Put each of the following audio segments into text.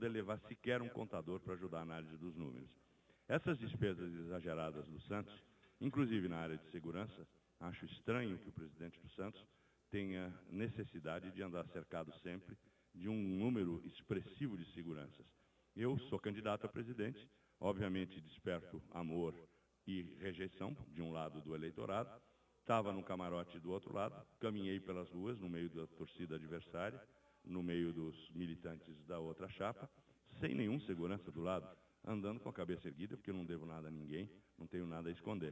poder levar sequer um contador para ajudar a análise dos números. Essas despesas exageradas do Santos, inclusive na área de segurança, acho estranho que o presidente do Santos tenha necessidade de andar cercado sempre de um número expressivo de seguranças. Eu sou candidato a presidente, obviamente desperto amor e rejeição de um lado do eleitorado, estava no camarote do outro lado, caminhei pelas ruas, no meio da torcida adversária, no meio dos militantes da outra chapa, sem nenhum segurança do lado, andando com a cabeça erguida, porque eu não devo nada a ninguém, não tenho nada a esconder.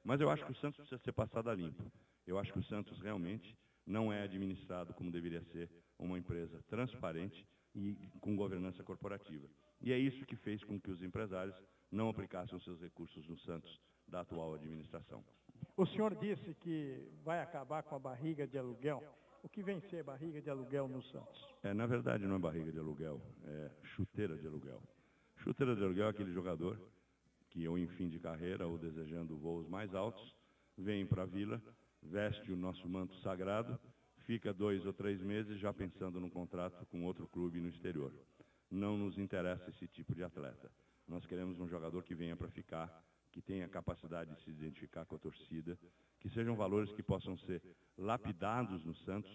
Mas eu acho que o Santos precisa ser passado a limpo. Eu acho que o Santos realmente não é administrado como deveria ser uma empresa transparente e com governança corporativa. E é isso que fez com que os empresários não aplicassem os seus recursos no Santos da atual administração. O senhor disse que vai acabar com a barriga de aluguel. O que vem ser barriga de aluguel no Santos? Na verdade, não é barriga de aluguel, é chuteira de aluguel. Chuteira de aluguel é aquele jogador que, ou em fim de carreira, ou desejando voos mais altos, vem para a Vila, veste o nosso manto sagrado, fica 2 ou 3 meses já pensando num contrato com outro clube no exterior. Não nos interessa esse tipo de atleta. Nós queremos um jogador que venha para ficar, que tenha capacidade de se identificar com a torcida, que sejam valores que possam ser lapidados no Santos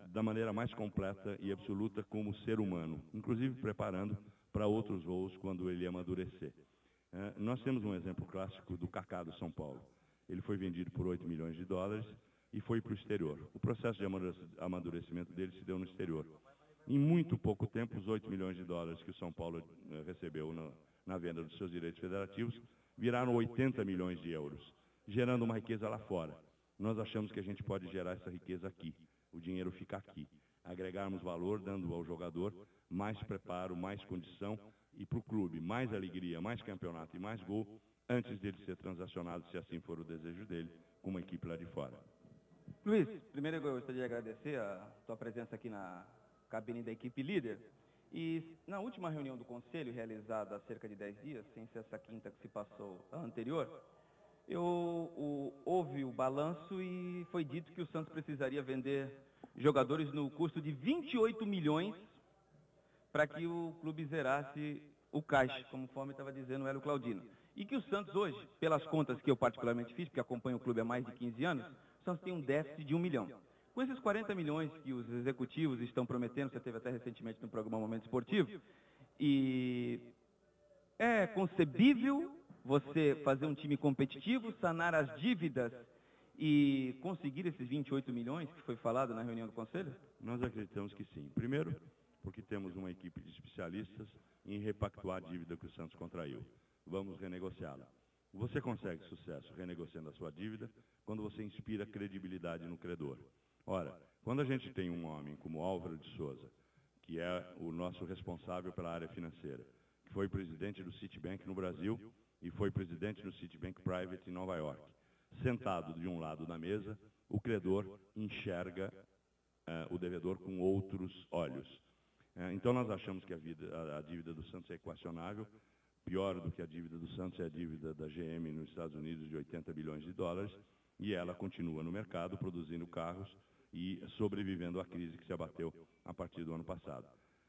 da maneira mais completa e absoluta como ser humano, inclusive preparando para outros voos quando ele amadurecer. Nós temos um exemplo clássico do Kaká do São Paulo. Ele foi vendido por 8 milhões de dólares e foi para o exterior. O processo de amadurecimento dele se deu no exterior. Em muito pouco tempo, os 8 milhões de dólares que o São Paulo recebeu na venda dos seus direitos federativos viraram 80 milhões de euros, gerando uma riqueza lá fora. Nós achamos que a gente pode gerar essa riqueza aqui. O dinheiro fica aqui. Agregarmos valor, dando ao jogador mais preparo, mais condição e para o clube mais alegria, mais campeonato e mais gol, antes dele ser transacionado, se assim for o desejo dele, com uma equipe lá de fora. Luiz, primeiro eu gostaria de agradecer a tua presença aqui na cabine da equipe líder. E na última reunião do Conselho, realizada há cerca de 10 dias, sem ser essa quinta que se passou a anterior, houve o balanço e foi dito que o Santos precisaria vender jogadores no custo de 28 milhões para que o clube zerasse o caixa, conforme estava dizendo o Hélio Claudino. E que o Santos hoje, pelas contas que eu particularmente fiz, porque acompanho o clube há mais de 15 anos, o Santos tem um déficit de 1 milhão. Com esses 40 milhões que os executivos estão prometendo, você teve até recentemente no programa Momento Esportivo, e é concebível você fazer um time competitivo, sanar as dívidas e conseguir esses 28 milhões que foi falado na reunião do Conselho? Nós acreditamos que sim. Primeiro, porque temos uma equipe de especialistas em repactuar a dívida que o Santos contraiu. Vamos renegociá-la. Você consegue sucesso renegociando a sua dívida quando você inspira credibilidade no credor. Ora, quando a gente tem um homem como Álvaro de Souza, que é o nosso responsável pela área financeira, que foi presidente do Citibank no Brasil e foi presidente do Citibank Private em Nova York, sentado de um lado da mesa, o credor enxerga o devedor com outros olhos. Então nós achamos que a dívida do Santos é equacionável. Pior do que a dívida do Santos é a dívida da GM nos Estados Unidos de 80 bilhões de dólares, e ela continua no mercado produzindo carros e sobrevivendo à crise que se abateu a partir do ano passado.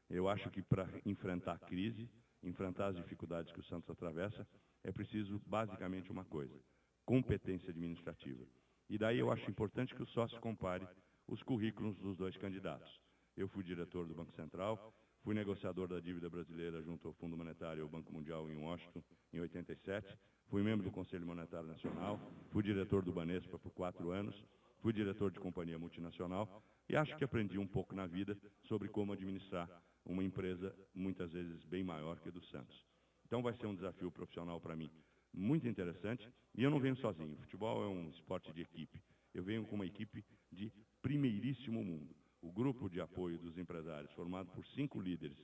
Eu acho que para enfrentar a crise, enfrentar as dificuldades que o Santos atravessa, é preciso basicamente uma coisa: competência administrativa. E daí eu acho importante que o sócio compare os currículos dos dois candidatos. Eu fui diretor do Banco Central, fui negociador da dívida brasileira junto ao Fundo Monetário e ao Banco Mundial em Washington, em 87. Fui membro do Conselho Monetário Nacional, fui diretor do Banespa por 4 anos, fui diretor de companhia multinacional e acho que aprendi um pouco na vida sobre como administrar uma empresa muitas vezes bem maior que a do Santos. Então vai ser um desafio profissional para mim muito interessante, e eu não venho sozinho. O futebol é um esporte de equipe. Eu venho com uma equipe de primeiríssimo mundo. O grupo de apoio dos empresários, formado por 5 líderes,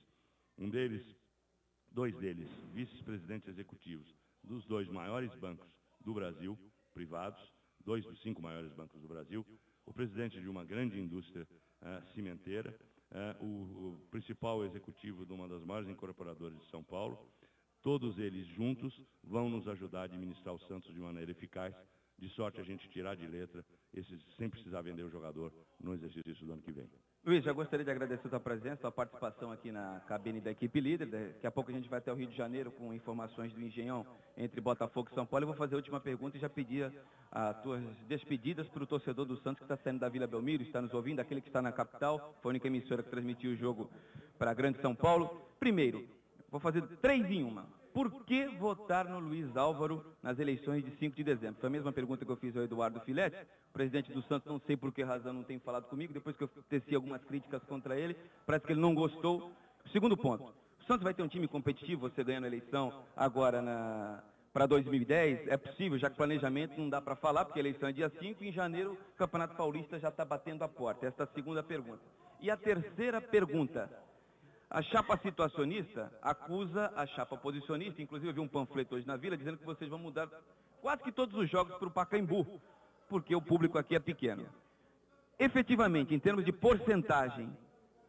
2 deles, vice-presidentes executivos dos 2 maiores bancos do Brasil, privados, 2 dos 5 maiores bancos do Brasil, o presidente de uma grande indústria cimenteira, o principal executivo de uma das maiores incorporadoras de São Paulo. Todos eles juntos vão nos ajudar a administrar o Santos de maneira eficaz, de sorte a gente tirar de letra sem precisar vender o jogador no exercício do ano que vem. Luiz, já gostaria de agradecer a sua presença, a sua participação aqui na cabine da equipe líder. Daqui a pouco a gente vai até o Rio de Janeiro com informações do Engenhão entre Botafogo e São Paulo. Eu vou fazer a última pergunta e já pedir as tuas despedidas para o torcedor do Santos que está saindo da Vila Belmiro, está nos ouvindo, aquele que está na capital, foi a única emissora que transmitiu o jogo para a Grande São Paulo. Primeiro, vou fazer 3 em 1. Por que votar no Luiz Álvaro nas eleições de 5 de dezembro? Foi a mesma pergunta que eu fiz ao Eduardo Filete, presidente do Santos, não sei por que razão não tem falado comigo, depois que eu teci algumas críticas contra ele, parece que ele não gostou. Segundo ponto, o Santos vai ter um time competitivo, você ganhando a eleição agora para 2010, é possível, já que planejamento não dá para falar, porque a eleição é dia 5 e em janeiro o Campeonato Paulista já está batendo a porta. Esta é a segunda pergunta. E a terceira pergunta, a chapa situacionista acusa a chapa posicionista, inclusive eu vi um panfleto hoje na Vila dizendo que vocês vão mudar quase que todos os jogos para o Pacaembu, porque o público aqui é pequeno. Efetivamente, em termos de porcentagem,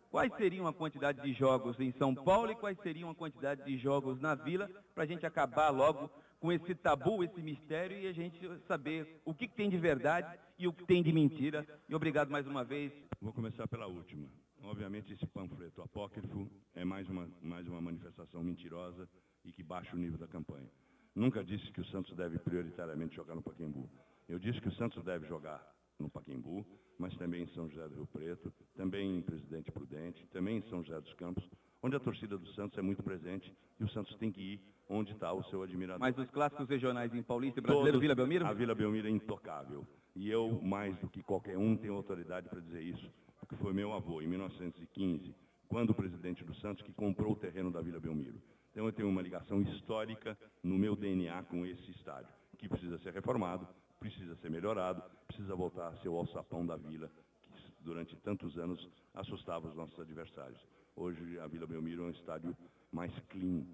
quais seriam a quantidade de jogos em São Paulo e quais seriam a quantidade de jogos na Vila, para a gente acabar logo com esse tabu, esse mistério e a gente saber o que tem de verdade e o que tem de mentira. E obrigado mais uma vez. Vou começar pela última. Obviamente, esse panfleto apócrifo é mais uma manifestação mentirosa e que baixa o nível da campanha. Nunca disse que o Santos deve prioritariamente jogar no Pacaembu. Eu disse que o Santos deve jogar no Pacaembu, mas também em São José do Rio Preto, também em Presidente Prudente, também em São José dos Campos, onde a torcida do Santos é muito presente e o Santos tem que ir onde está o seu admirador. Mas os clássicos regionais em Paulista e Brasileiro, Vila Belmiro? A Vila Belmiro é intocável. E eu, mais do que qualquer um, tenho autoridade para dizer isso, porque foi meu avô, em 1915, quando o presidente do Santos, que comprou o terreno da Vila Belmiro. Então eu tenho uma ligação histórica no meu DNA com esse estádio, que precisa ser reformado, precisa ser melhorado, precisa voltar a ser o alçapão da Vila, que durante tantos anos assustava os nossos adversários. Hoje a Vila Belmiro é um estádio mais clean,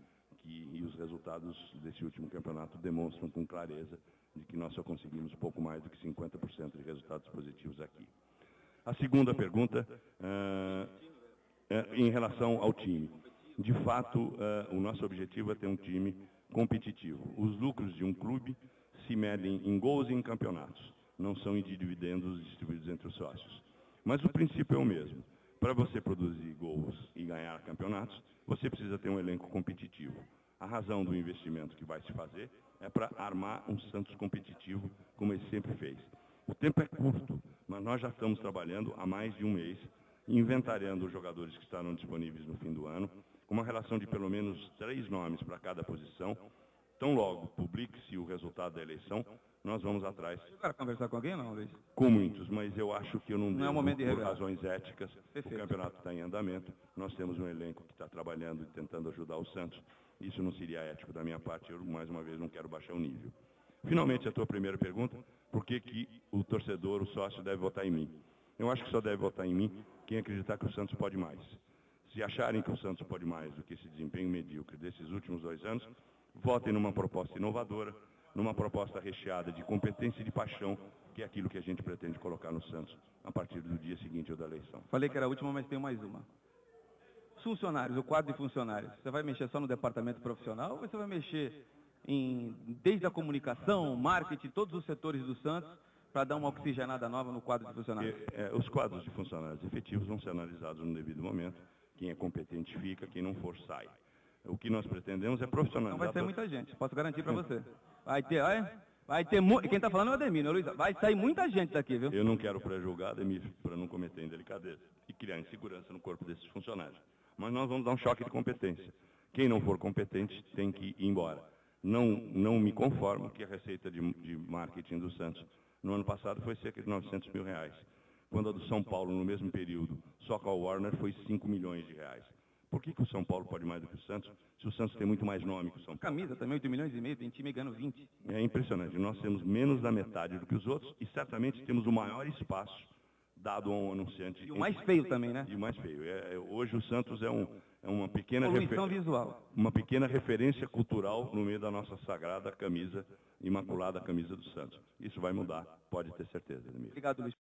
e os resultados desse último campeonato demonstram com clareza de que nós só conseguimos pouco mais do que 50% de resultados positivos aqui. A segunda pergunta, em relação ao time. De fato, o nosso objetivo é ter um time competitivo. Os lucros de um clube se medem em gols e em campeonatos, não são em dividendos distribuídos entre os sócios. Mas o princípio é o mesmo. Para você produzir gols e ganhar campeonatos, você precisa ter um elenco competitivo. A razão do investimento que vai se fazer é para armar um Santos competitivo, como ele sempre fez. O tempo é curto, mas nós já estamos trabalhando há mais de um mês, inventariando os jogadores que estarão disponíveis no fim do ano, com uma relação de pelo menos 3 nomes para cada posição. Tão logo publique-se o resultado da eleição, nós vamos atrás. Você quer conversar com alguém, não, Luiz? Com muitos, mas eu acho que eu não é o momento de por revelar. razões éticas. Perfeito. O campeonato está em andamento, nós temos um elenco que está trabalhando e tentando ajudar o Santos. Isso não seria ético da minha parte, eu mais uma vez não quero baixar o nível. Finalmente, a tua primeira pergunta, por que o torcedor, o sócio, deve votar em mim? Eu acho que só deve votar em mim quem acreditar que o Santos pode mais. Se acharem que o Santos pode mais do que esse desempenho medíocre desses últimos 2 anos, votem numa proposta inovadora, numa proposta recheada de competência e de paixão, que é aquilo que a gente pretende colocar no Santos a partir do dia seguinte ou da eleição. Falei que era a última, mas tenho mais uma. Os funcionários, o quadro de funcionários, você vai mexer só no departamento profissional ou você vai mexer desde a comunicação, marketing, todos os setores do Santos, para dar uma oxigenada nova no quadro de funcionários? Os quadros de funcionários efetivos vão ser analisados no devido momento. Quem é competente fica, quem não for sai. O que nós pretendemos é profissionalizar... Não vai sair muita gente, posso garantir para você. Quem está falando é o Ademir, né, Luiz? Vai sair muita gente daqui, viu? Eu não quero pré-julgar, Ademir, para não cometer indelicadeza e criar insegurança no corpo desses funcionários. Mas nós vamos dar um choque de competência. Quem não for competente tem que ir embora. Não me conformo que a receita de marketing do Santos no ano passado foi cerca de R$900 mil. Quando a do São Paulo, no mesmo período, só com a Warner, foi R$5 milhões. Por que o São Paulo pode mais do que o Santos, se o Santos tem muito mais nome que o São Paulo? Camisa também, 8 milhões e meio, tem time ganhando 20. É impressionante. Nós temos menos da metade do que os outros e certamente temos o maior espaço dado a um anunciante. E o mais feio também, né? E o mais feio. Hoje o Santos é uma pequena visual. Uma pequena referência cultural no meio da nossa sagrada camisa, imaculada camisa do Santos. Isso vai mudar, pode ter certeza, Ademir. Obrigado, Luiz.